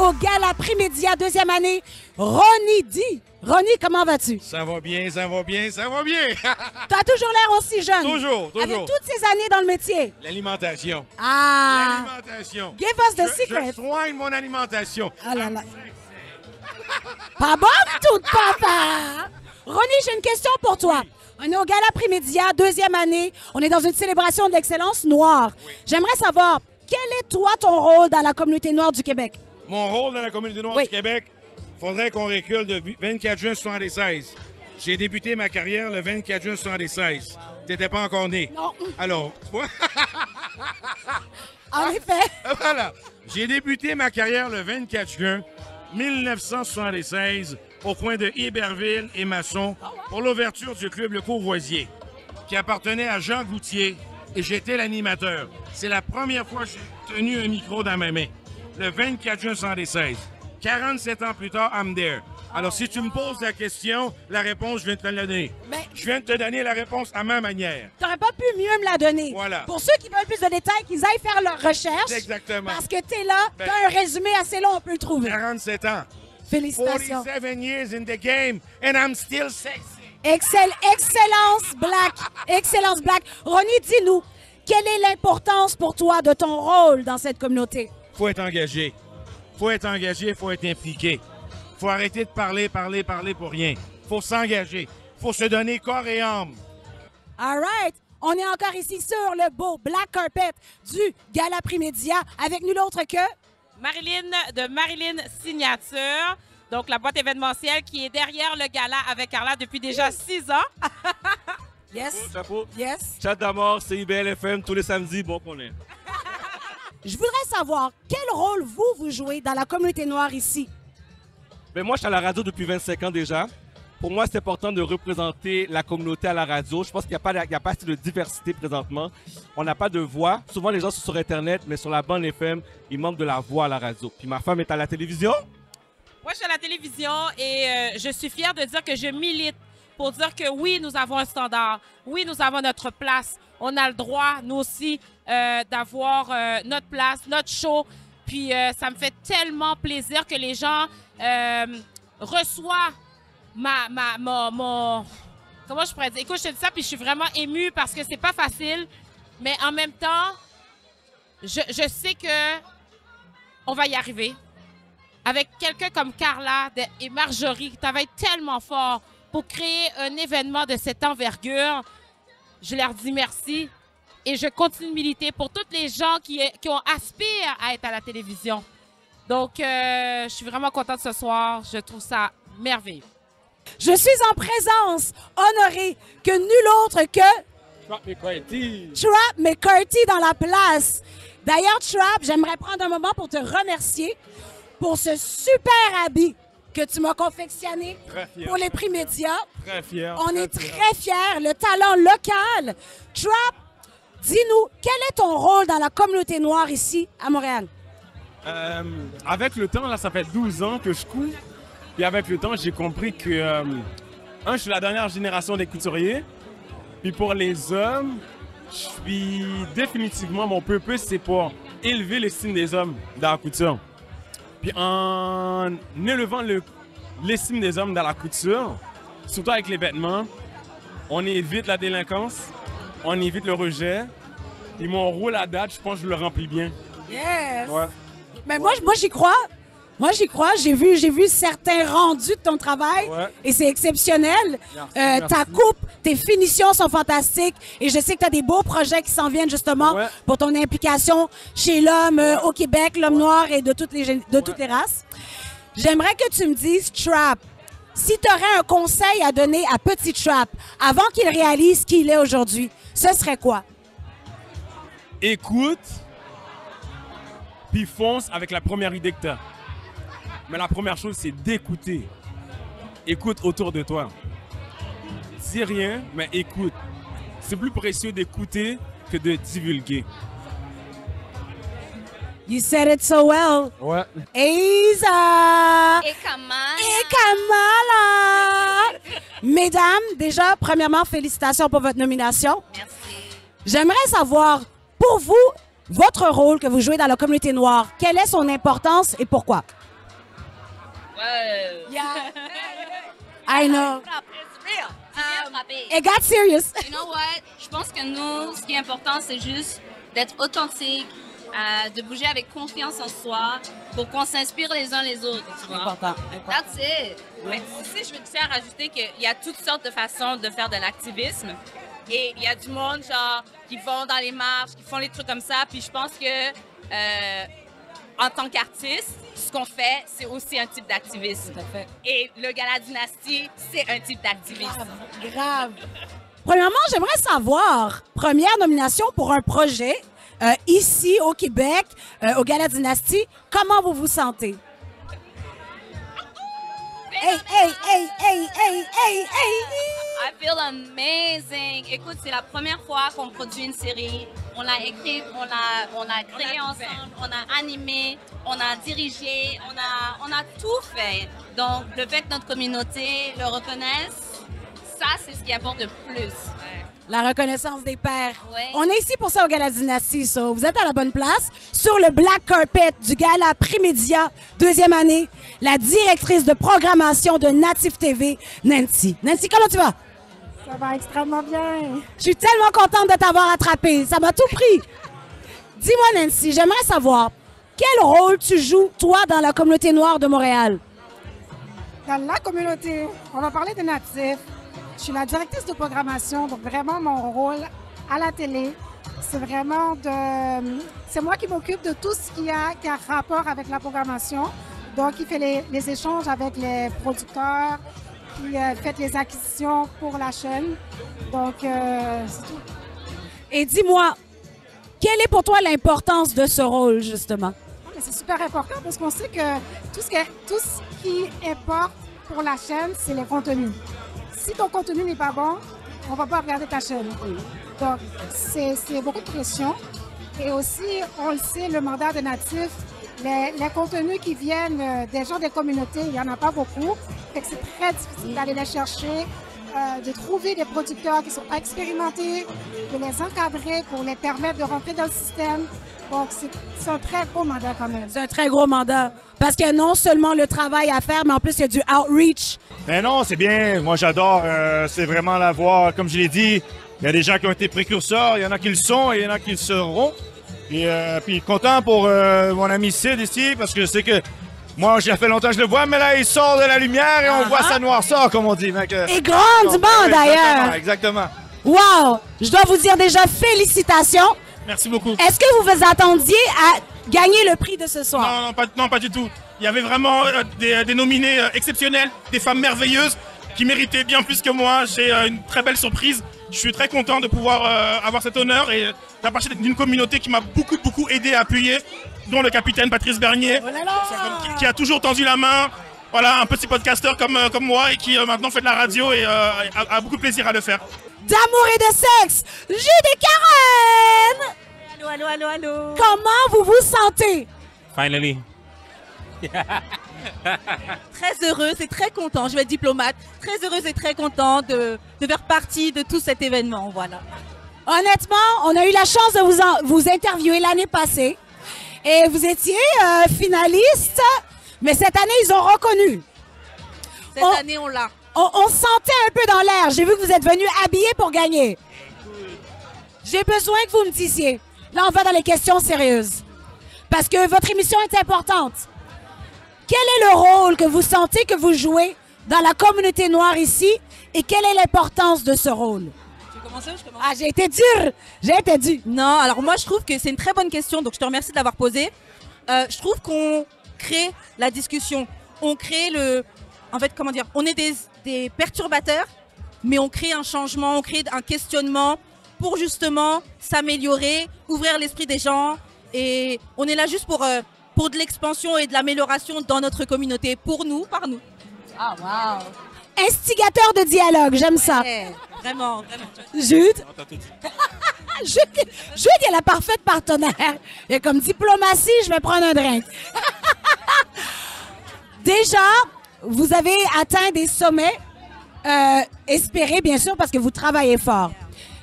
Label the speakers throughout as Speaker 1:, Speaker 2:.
Speaker 1: au Gala Primédia, deuxième année, Ronnie D. Ronnie, comment vas-tu?
Speaker 2: Ça va bien, ça va bien, ça va bien.
Speaker 1: Tu as toujours l'air aussi jeune.
Speaker 2: Toujours.
Speaker 1: Avec toutes ces années dans le métier.
Speaker 2: L'alimentation.
Speaker 1: Ah!
Speaker 2: L'alimentation.
Speaker 1: Give us the secret.
Speaker 2: Je soigne mon alimentation.
Speaker 1: Ah là là. Pas bon tout, papa! Ronnie, j'ai une question pour toi. On est au Gala Primédia, deuxième année. On est dans une célébration de l'excellence noire. J'aimerais savoir, quel est toi ton rôle dans la communauté noire du Québec?
Speaker 2: Mon rôle dans la communauté noire du Québec, faudrait qu'on recule de 24 juin 1976. J'ai débuté ma carrière le 24 juin 1976. T'étais pas encore né.
Speaker 1: Non.
Speaker 2: Alors,
Speaker 1: En effet.
Speaker 2: voilà. J'ai débuté ma carrière le 24 juin 1976 au coin de Iberville et Masson pour l'ouverture du club Le Courvoisier, qui appartenait à Jean Goutier, et j'étais l'animateur. C'est la première fois que j'ai tenu un micro dans ma main, le 24 juin 1976. 47 ans plus tard, I'm there. Alors, si tu me poses la question, la réponse, je viens de te la donner.
Speaker 1: Mais
Speaker 2: Je viens de te donner la réponse à ma manière.
Speaker 1: t'aurais pas pu mieux me la donner.
Speaker 2: Voilà.
Speaker 1: Pour ceux qui veulent plus de détails, qu'ils aillent faire leur recherche.
Speaker 2: Exactement.
Speaker 1: Parce que t'es là,
Speaker 2: Ben-
Speaker 1: t'as un résumé assez long, on peut le trouver.
Speaker 2: 47 ans.
Speaker 1: Félicitations.
Speaker 2: 47 years in the game, and I'm still sexy.
Speaker 1: Excellence Black. Excellence Black. Ronnie, dis-nous, quelle est l'importance pour toi de ton rôle dans cette communauté?
Speaker 2: Faut être engagé. Faut être engagé, faut être impliqué. Faut arrêter de parler pour rien. Faut s'engager. Faut se donner corps et âme.
Speaker 1: All right. On est encore ici sur le beau Black Carpet du Gala Primédia avec nul autre que...
Speaker 3: Marilyn de Marilyn Signature, donc la boîte événementielle qui est derrière le gala avec Carla depuis déjà 6 ans.
Speaker 1: Yes.
Speaker 4: Chapeau.
Speaker 1: Yes.
Speaker 4: Chat d'amour, CIBL FM tous les samedis, bon qu'on est.
Speaker 1: Je voudrais savoir, quel rôle vous jouez dans la communauté noire ici?
Speaker 4: Ben moi, je suis à la radio depuis 25 ans déjà. Pour moi, c'est important de représenter la communauté à la radio. Je pense qu'il n'y a pas assez de diversité présentement. On n'a pas de voix. Souvent, les gens sont sur Internet, mais sur la bande FM, il manque de la voix à la radio. Puis ma femme est à la télévision.
Speaker 3: Moi, je suis à la télévision et je suis fière de dire que je milite pour dire que oui, nous avons un standard. Oui, nous avons notre place. On a le droit, nous aussi, d'avoir notre place, notre show. Puis ça me fait tellement plaisir que les gens reçoivent mon... Comment je pourrais dire? Écoute, je te dis ça, puis je suis vraiment émue parce que c'est pas facile. Mais en même temps, je sais que on va y arriver. Avec quelqu'un comme Carla et Marjorie qui travaillent tellement fort pour créer un événement de cette envergure, je leur dis merci et je continue de militer pour toutes les gens qui aspirent à être à la télévision. Donc, je suis vraiment contente ce soir. Je trouve ça merveilleux.
Speaker 1: Je suis en présence honorée que nul autre que Trap McCarty dans la place. D'ailleurs, Trap, j'aimerais prendre un moment pour te remercier pour ce super habit que tu m'as confectionné pour les prix médias.
Speaker 4: Très fier.
Speaker 1: On est très fiers. Le talent local. Trap, dis-nous, quel est ton rôle dans la communauté noire ici à Montréal?
Speaker 5: Avec le temps, là, ça fait 12 ans que je couds. Puis avec le temps, j'ai compris que, je suis la dernière génération des couturiers. Puis pour les hommes, je suis définitivement, mon purpose, c'est pour élever l'estime des hommes dans la couture. Puis en élevant l'estime des hommes dans la couture, surtout avec les vêtements, on évite la délinquance, on évite le rejet. Et mon rôle à date, je pense que je le remplis bien.
Speaker 1: Yes!
Speaker 5: Ouais.
Speaker 1: Mais moi j'y crois. Moi, j'y crois. J'ai vu certains rendus de ton travail et c'est exceptionnel.
Speaker 5: Merci.
Speaker 1: Ta coupe, tes finitions sont fantastiques et je sais que tu as des beaux projets qui s'en viennent justement pour ton implication chez l'homme au Québec, l'homme noir et de toutes les races. J'aimerais que tu me dises, Trap, si tu aurais un conseil à donner à Petit Trap avant qu'il réalise qui il est aujourd'hui, ce serait quoi?
Speaker 5: Écoute, puis fonce avec la première idée que tu as. Mais la première chose, c'est d'écouter. Écoute autour de toi. Dis rien, mais écoute. C'est plus précieux d'écouter que de divulguer.
Speaker 1: You said it so well.
Speaker 5: Ouais.
Speaker 1: Isa!
Speaker 6: Et Kamala!
Speaker 1: Et Kamala! Mesdames, déjà, premièrement, félicitations pour votre nomination.
Speaker 6: Merci.
Speaker 1: J'aimerais savoir, pour vous, votre rôle que vous jouez dans la communauté noire, quelle est son importance et pourquoi? Yeah. I know.
Speaker 6: It's real.
Speaker 1: It got serious.
Speaker 6: You know what? Je pense que nous, ce qui est important, c'est juste d'être authentique, de bouger avec confiance en soi pour qu'on s'inspire les uns les autres. Tu vois?
Speaker 1: Important.
Speaker 6: That's it.
Speaker 3: Mais aussi, je veux tiens à rajouter qu'il y a toutes sortes de façons de faire de l'activisme. Et il y a du monde, genre, qui vont dans les marches, qui font les trucs comme ça. Puis je pense que, en tant qu'artiste, ce qu'on fait, c'est aussi un type d'activisme.
Speaker 1: Tout à fait.
Speaker 3: Et le Gala Dynastie, c'est un type d'activisme.
Speaker 1: Grave. Premièrement, j'aimerais savoir, première nomination pour un projet ici au Québec, au Gala Dynastie, comment vous vous sentez? Hey, hey, hey, hey, hey, hey, hey!
Speaker 6: I feel amazing. Écoute, c'est la première fois qu'on produit une série. On l'a écrite, on l'a créée ensemble, on a animé, on a dirigé, on a tout fait. Donc, le fait que notre communauté le reconnaisse, ça, c'est ce qui apporte le plus.
Speaker 1: La reconnaissance des pairs.
Speaker 6: Ouais.
Speaker 1: On est ici pour ça au Gala Dynastie, ça. Vous êtes à la bonne place. Sur le black carpet du Gala Prémédia, 2e année, la directrice de programmation de Native TV, Nancy. Nancy, comment tu vas?
Speaker 7: Ça va extrêmement bien.
Speaker 1: Je suis tellement contente de t'avoir attrapé. Ça m'a tout pris. Dis-moi, Nancy, j'aimerais savoir, quel rôle tu joues, toi, dans la communauté noire de Montréal?
Speaker 7: Dans la communauté, on va parler des natifs. Je suis la directrice de programmation, donc vraiment mon rôle à la télé, c'est vraiment de... C'est moi qui m'occupe de tout ce qui a rapport avec la programmation. Donc, il fait les échanges avec les producteurs, puis fait les acquisitions pour la chaîne. Donc, c'est tout.
Speaker 1: Et dis-moi, quelle est pour toi l'importance de ce rôle, justement?
Speaker 7: C'est super important parce qu'on sait que tout ce qui importe pour la chaîne, c'est les contenus. Si ton contenu n'est pas bon, on ne va pas regarder ta chaîne. Donc, c'est beaucoup de pression. Et aussi, on le sait, le mandat de natif, les contenus qui viennent des gens des communautés, il n'y en a pas beaucoup. Fait que c'est très difficile d'aller les chercher, de trouver des producteurs qui sont expérimentés, de les encadrer pour les permettre de rentrer dans le système. Donc, c'est un très gros mandat quand même.
Speaker 1: C'est un très gros mandat. Parce que non seulement le travail à faire, mais en plus, il y a du outreach.
Speaker 8: Mais non, c'est bien. Moi, j'adore. C'est vraiment la voie. Comme je l'ai dit, il y a des gens qui ont été précurseurs. Il y en a qui le sont et il y en a qui le seront. Et puis, content pour mon ami Sid ici, parce que je sais que moi, j'ai fait longtemps que je le vois, mais là, il sort de la lumière et on voit sa noirceur, comme on dit. Donc,
Speaker 1: et grandement, d'ailleurs.
Speaker 8: Exactement.
Speaker 1: Wow! Je dois vous dire déjà félicitations.
Speaker 2: Merci beaucoup.
Speaker 1: Est-ce que vous vous attendiez à gagner le prix de ce soir?
Speaker 2: Non, pas du tout. Il y avait vraiment des nominés exceptionnels, des femmes merveilleuses qui méritaient bien plus que moi. J'ai une très belle surprise. Je suis très content de pouvoir avoir cet honneur et faire partie d'une communauté qui m'a beaucoup aidé à appuyer, dont le capitaine Patrice Bernier, qui a toujours tendu la main. Voilà, un petit podcasteur comme moi et qui maintenant fait de la radio et a beaucoup de plaisir à le faire.
Speaker 1: D'amour et de sexe, Jude et Karen!
Speaker 9: Allô.
Speaker 1: Comment vous vous sentez?
Speaker 10: Finally.
Speaker 9: Très heureuse et très contente, je vais être diplomate, très heureuse et très contente de faire partie de tout cet événement, voilà.
Speaker 1: Honnêtement, on a eu la chance de vous interviewer l'année passée et vous étiez finaliste, mais cette année, ils ont reconnu.
Speaker 9: Cette année, on l'a.
Speaker 1: On sentait un peu dans l'air. J'ai vu que vous êtes venus habillés pour gagner. J'ai besoin que vous me disiez. Là, on va dans les questions sérieuses. Parce que votre émission est importante. Quel est le rôle que vous sentez que vous jouez dans la communauté noire ici et quelle est l'importance de ce rôle?
Speaker 9: Tu veux commencer ou je commence?
Speaker 1: Ah, j'ai été dure. J'ai été dure.
Speaker 9: Non, alors moi, je trouve que c'est une très bonne question, donc je te remercie de l'avoir posée. Je trouve qu'on crée la discussion. On crée En fait, comment dire? On est des perturbateurs, mais on crée un changement, on crée un questionnement pour justement s'améliorer, ouvrir l'esprit des gens. Et on est là juste pour de l'expansion et de l'amélioration dans notre communauté, pour nous, par nous.
Speaker 1: Ah, wow! Instigateur de dialogue, j'aime ça.
Speaker 9: Ouais, vraiment.
Speaker 1: Jude? Jude est la parfaite partenaire. Et comme diplomatie, je vais prendre un drink. Déjà, vous avez atteint des sommets espérés, bien sûr, parce que vous travaillez fort.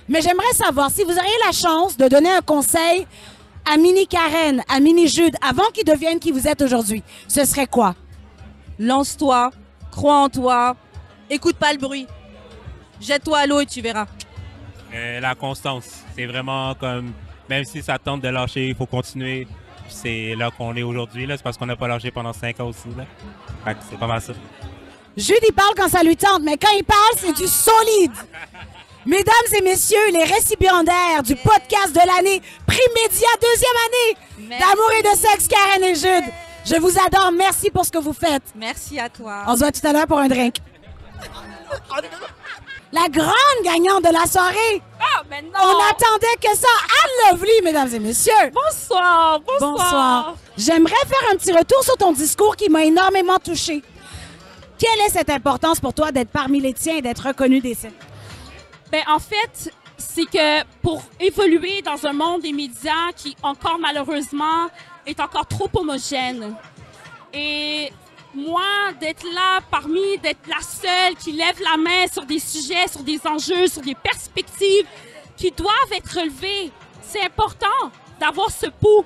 Speaker 1: Mais j'aimerais savoir, si vous auriez la chance de donner un conseil à Mini Karen, à Mini Jude, avant qu'ils deviennent qui vous êtes aujourd'hui, ce serait quoi?
Speaker 9: lance-toi, crois en toi, écoute pas le bruit. Jette-toi à l'eau et tu verras.
Speaker 10: La constance, c'est vraiment comme, même si ça tente de lâcher, il faut continuer. C'est là qu'on est aujourd'hui, c'est parce qu'on n'a pas lâché pendant 5 ans aussi. Fait que c'est pas mal ça.
Speaker 1: Jude, il parle quand ça lui tente, mais quand il parle, c'est du solide. Mesdames et messieurs, les récipiendaires du podcast de l'année, Prix Média, 2e année d'Amour et de sexe, Karen et Jude. Je vous adore, merci pour ce que vous faites.
Speaker 9: Merci à toi.
Speaker 1: On se voit tout à l'heure pour un drink. La grande gagnante de la soirée.
Speaker 11: Ah, mais non.
Speaker 1: On attendait que ça. Anne Lovely, mesdames et messieurs.
Speaker 11: Bonsoir, bonsoir.
Speaker 1: Bonsoir. J'aimerais faire un petit retour sur ton discours qui m'a énormément touchée. Quelle est cette importance pour toi d'être parmi les tiens et d'être reconnu des siens?
Speaker 11: Ben, en fait, c'est que pour évoluer dans un monde des médias qui, encore malheureusement, est encore trop homogène. Et moi, d'être là d'être la seule qui lève la main sur des sujets, sur des enjeux, sur des perspectives qui doivent être relevées, c'est important d'avoir ce pouls.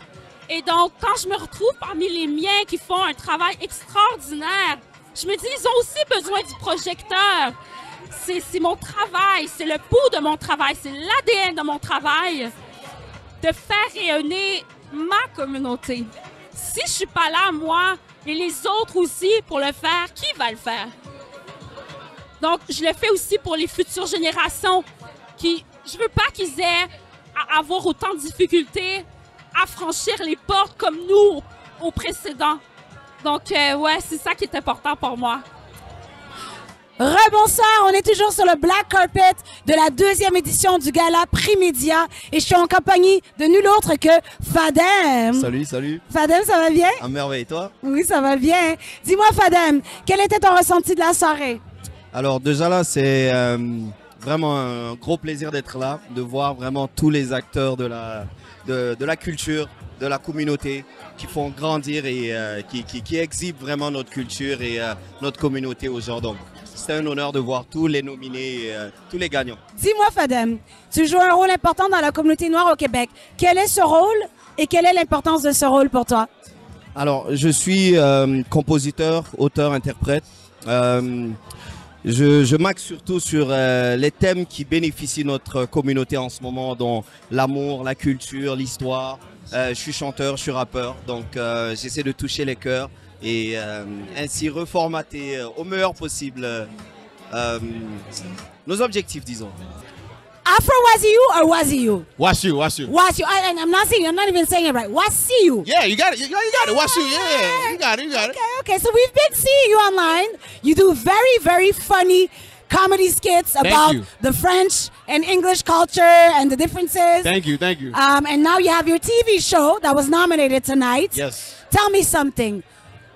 Speaker 11: Et donc, quand je me retrouve parmi les miens qui font un travail extraordinaire, je me dis, ils ont aussi besoin du projecteur. C'est mon travail, c'est le pouls de mon travail, c'est l'ADN de mon travail de faire rayonner ma communauté. Si je suis pas là, moi, et les autres aussi, pour le faire, qui va le faire? Donc, je le fais aussi pour les futures générations qui, je veux pas qu'ils aient à avoir autant de difficultés à franchir les portes comme nous au précédent. Donc, ouais, c'est ça qui est important pour moi.
Speaker 1: Rebonsoir, on est toujours sur le Black Carpet de la 2e édition du gala Prix Média et je suis en compagnie de nul autre que Fadem.
Speaker 12: Salut, salut.
Speaker 1: Fadem, ça va bien?
Speaker 12: À merveille, toi?
Speaker 1: Oui, ça va bien. Dis-moi, Fadem, quel était ton ressenti de la soirée?
Speaker 12: Alors déjà là, c'est vraiment un gros plaisir d'être là, de voir vraiment tous les acteurs de la culture, de la communauté qui font grandir et qui exhibent vraiment notre culture et notre communauté aujourd'hui. C'est un honneur de voir tous les nominés, tous les gagnants.
Speaker 1: Dis-moi, Fadem, tu joues un rôle important dans la communauté noire au Québec. Quel est ce rôle et quelle est l'importance de ce rôle pour toi?
Speaker 12: Alors, je suis compositeur, auteur, interprète. Je m'axe surtout sur les thèmes qui bénéficient notre communauté en ce moment, dont l'amour, la culture, l'histoire. Je suis chanteur, je suis rappeur, donc j'essaie de toucher les cœurs et ainsi reformater au meilleur possible nos objectifs, disons.
Speaker 1: Afro Wasiu or Wasiu?
Speaker 13: Wasiu, Wasiu.
Speaker 1: Wasiu. I'm not saying, I'm not even saying it right. Wasiu.
Speaker 13: Yeah, you got it. You got it. Wasiu. Yeah, you got it. You got it.
Speaker 1: Okay. So we've been seeing you online. You do very, very funny comedy skits about the French and English culture and the differences.
Speaker 13: Thank you.
Speaker 1: And now you have your TV show that was nominated tonight.
Speaker 13: Yes.
Speaker 1: Tell me something.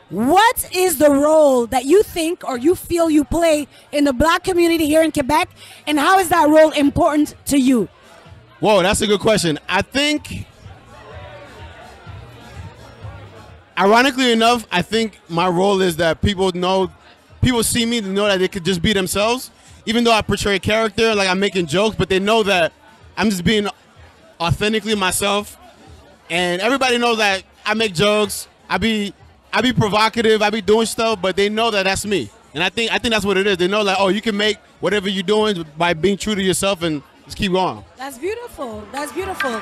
Speaker 1: What is the role that you think or you feel you play in the Black community here in Quebec, and how is that role important to you?
Speaker 13: Whoa, that's a good question. I think, ironically enough, I think my role is that people see me to know that they could just be themselves. Even though I portray a character, like I'm making jokes, but they know that I'm just being authentically myself. And everybody knows that I make jokes, I be provocative, I be doing stuff, but they know that that's me. And I think that's what it is. They know that, oh, you can make whatever you're doing by being true to yourself and just keep going.
Speaker 1: That's beautiful. That's beautiful.